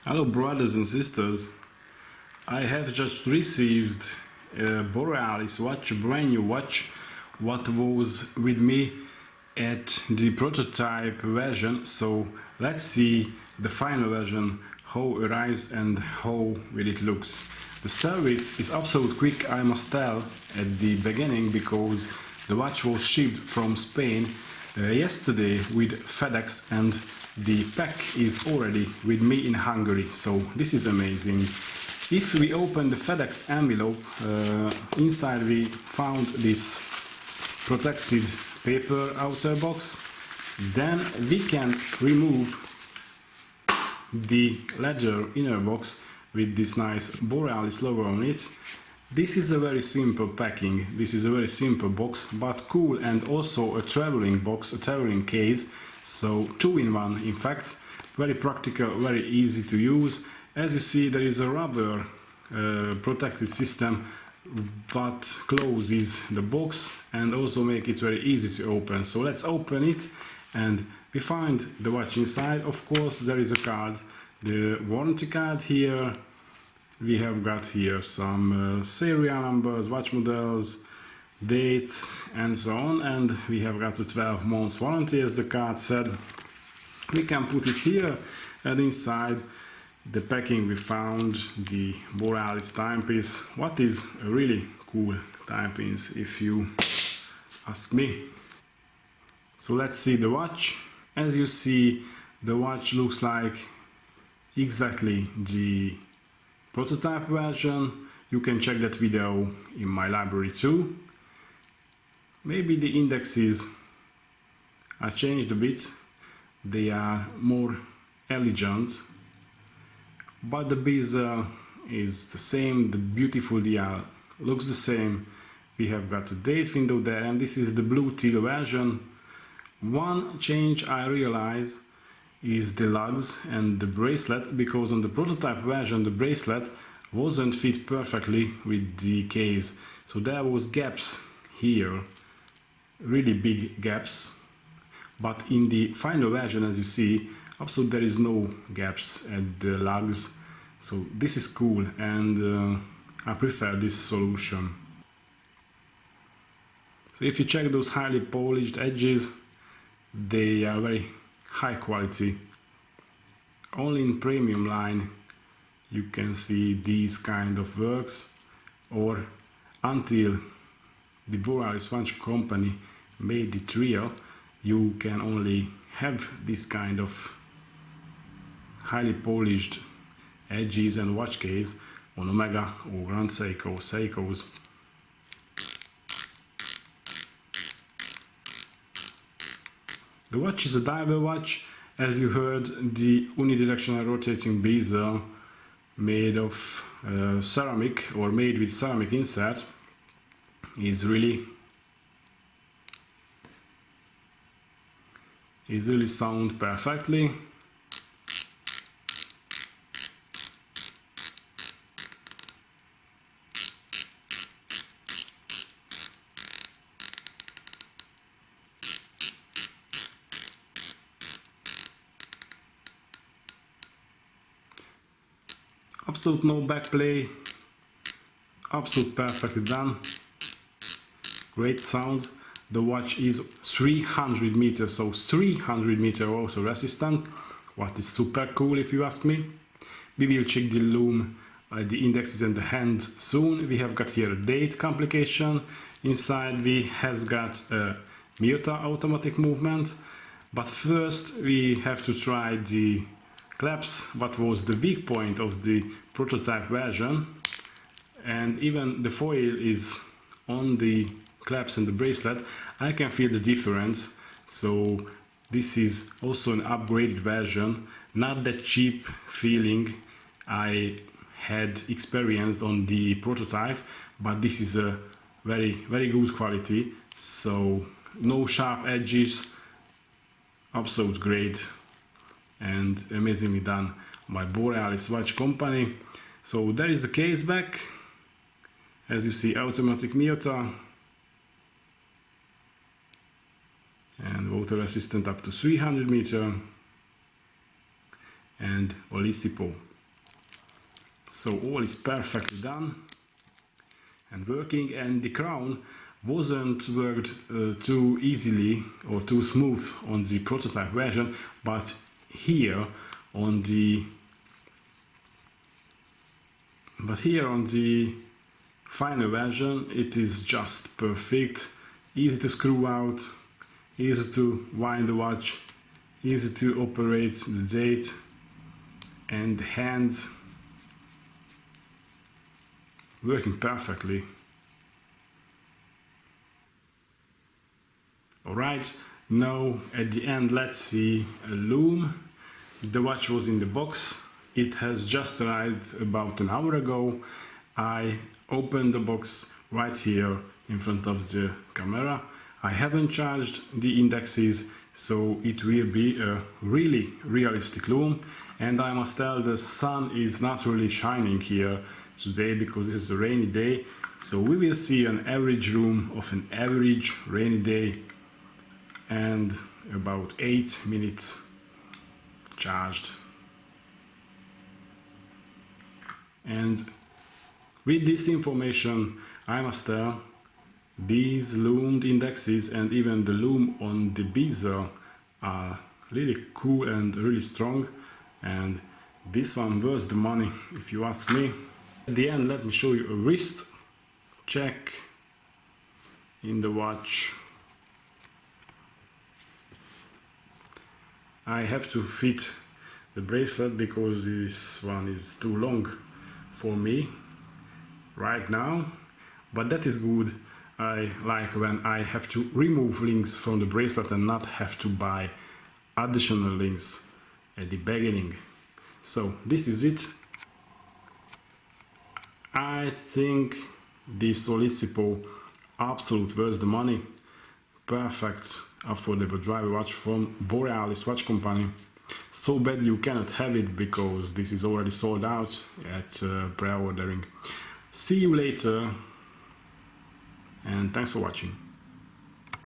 Hello brothers and sisters, I have just received a Borealis watch, a brand new watch, what was with me at the prototype version. So let's see the final version, how it arrives and how will it looks. The service is absolutely quick, I must tell, at the beginning, because the watch was shipped from Spain yesterday with FedEx, and the pack is already with me in Hungary, so this is amazing. If we open the FedEx envelope, inside we found this protected paper outer box. Then we can remove the leather inner box with this nice Borealis logo on it. This is a very simple packing, this is a very simple box, but cool, and also a traveling box, a traveling case, so 2-in-1 in fact, very practical, very easy to use. As you see, there is a rubber protected system that closes the box and also make it very easy to open. So let's open it and we find the watch inside. Of course there is a card, the warranty card here. We have got here some serial numbers, watch models, dates and so on, and we have got a 12 months warranty as the card said. We can put it here, and inside the packing we found the Borealis timepiece. What is a really cool timepiece if you ask me. So let's see the watch. As you see, the watch looks like exactly the prototype version. You can check that video in my library too. Maybe the indexes are changed a bit, they are more elegant, but the bezel is the same, the beautiful dial looks the same. We have got a date window there, and this is the blue teal version. One change I realize is the lugs and the bracelet, because on the prototype version the bracelet wasn't fit perfectly with the case, so there was gaps here, really big gaps, but in the final version, as you see, absolutely there is no gaps at the lugs, so this is cool, and I prefer this solution. So if you check those highly polished edges, they are very high quality. Only in premium line you can see these kind of works, or until the Borealis watch company made it real, you can only have this kind of highly polished edges and watch case on Omega or Grand Seikos. The watch is a diver watch. As you heard, the unidirectional rotating bezel made of ceramic, or made with ceramic insert, is really sound perfectly. Absolute no backplay, absolute perfectly done, great sound. The watch is 300 meters, so 300 meter water resistant, what is super cool if you ask me. We will check the Lume, the indexes and the hands soon. We have got here a date complication. Inside we has got a Miyota automatic movement, but first we have to try the clasp, what was the weak point of the prototype version, and even the foil is on the clasp and the bracelet. I can feel the difference, so this is also an upgraded version, not that cheap feeling I had experienced on the prototype, but this is a very good quality, so no sharp edges, absolute great and amazingly done by Borealis watch company. So there is the case back, as you see, automatic Miyota and water resistant up to 300 meter, and Olisipo So all is perfectly done and working, and the crown wasn't worked too easily or too smooth on the prototype version, but here on the final version it is just perfect. Easy to screw out, easy to wind the watch, easy to operate the date and the hands, working perfectly. Alright, now at the end let's see a Lume. The watch was in the box. It has just arrived about an hour ago. I opened the box right here in front of the camera. I haven't charged the indexes, so it will be a really realistic Lume. And I must tell, the sun is not really shining here today because this is a rainy day. So we will see an average Lume of an average rainy day and about 8 minutes charged. And with this information, I must tell, these Lume indexes and even the Lume on the bezel are really cool and really strong, and this one worth the money if you ask me. At the end, let me show you a wrist check in the watch. I have to fit the bracelet because this one is too long for me right now, but that is good. I like when I have to remove links from the bracelet and not have to buy additional links at the beginning. So this is it. I think this Olisipo absolute worth the money. Perfect affordable driver watch from Borealis watch company. So bad you cannot have it because this is already sold out at pre-ordering. See you later and thanks for watching.